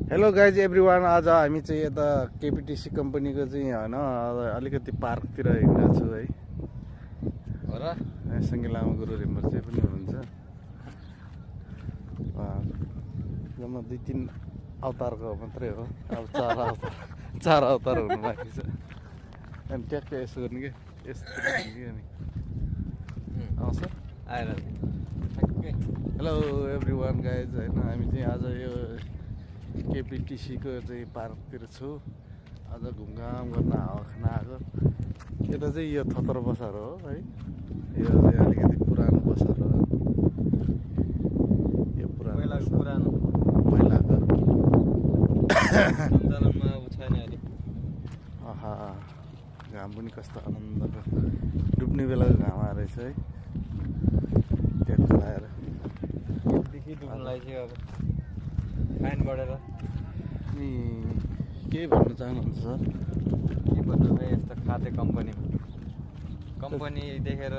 Hello guys everyone. आज हामी चाहिँ यता केपिटिसी कम्पनीको चाहिँ होइन अलिकति पार्कतिर हिँडेको छु है। हो र सँगै लामा गुरु रिम्बर चाहिँ पनि हुनुहुन्छ। जम्मा 2-3 अवतारको मात्रै हो, अब 4 अवतार हुनु बाँकी छ। अनि ट्याक्कै यसो गर्ने कि यस्तो अनि आउँछ आएर हेलो एभ्रिवान गाइज होइन। हामी चाहिँ आज यो केपिटिसीको चाहिँ पार्कतिर छु। आज घुमघाम गर्न हावा खान आएको। यता चाहिँ यो थतर बजार हो है। यो चाहिँ अलिकति पुरानो बजार हो। यो पुरानो पहिलाको सञ्चालनमा अब छैन अहिले। आहा, घाम पनि कस्तो आनन्दको डुब्ने बेलाको घाम आएर रहेछ है। ट्याक्क लगाएर देखि डुब्नु लाग्यो अब फाइन बढेर। अनि के भन्न चाहनुहुन्छ सर? के भन्नु भाइ, यस्तो खाद्य कम्पनी देखेर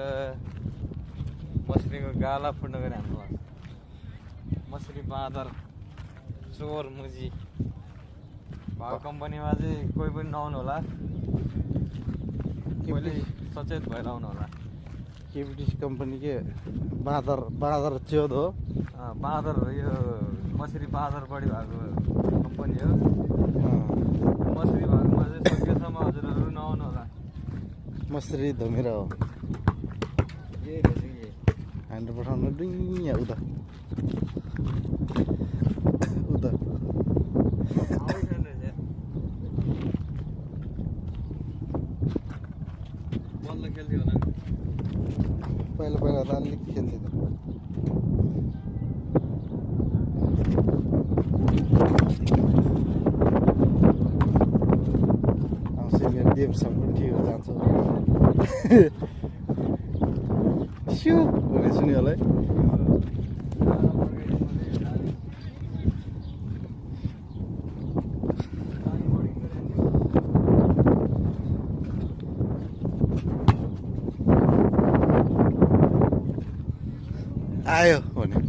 मछलीको गाला फुट्न गएर हाम्रो लाग्छ। मछली बाँदर चोर मुजी भएको कम्पनीमा चाहिँ कोही पनि नआउनु होला। पहिले सचेत भएर आउनु होला। केपिटिसी कम्पनी के बाँदर च्योद हो। बाँदर हो यो, मछली बाँदर बढी भएको कम्पनी हो। मछली भएकोमा चाहिँ सकेसम्म हजुरहरू नआउनु होला। मछली धमिरा हो। यही रहेछ कि हान्डु पठाउनु डुइया उता आउँदैन रहेछ। बल्ल खेल्थ्यो होला। पहिला त अलिक खेल्थ्यो त। आउँछ मेरो देवसँग पनि ठिक हो जान्छ। स्यु भने सुन्यो होला है। आयो भने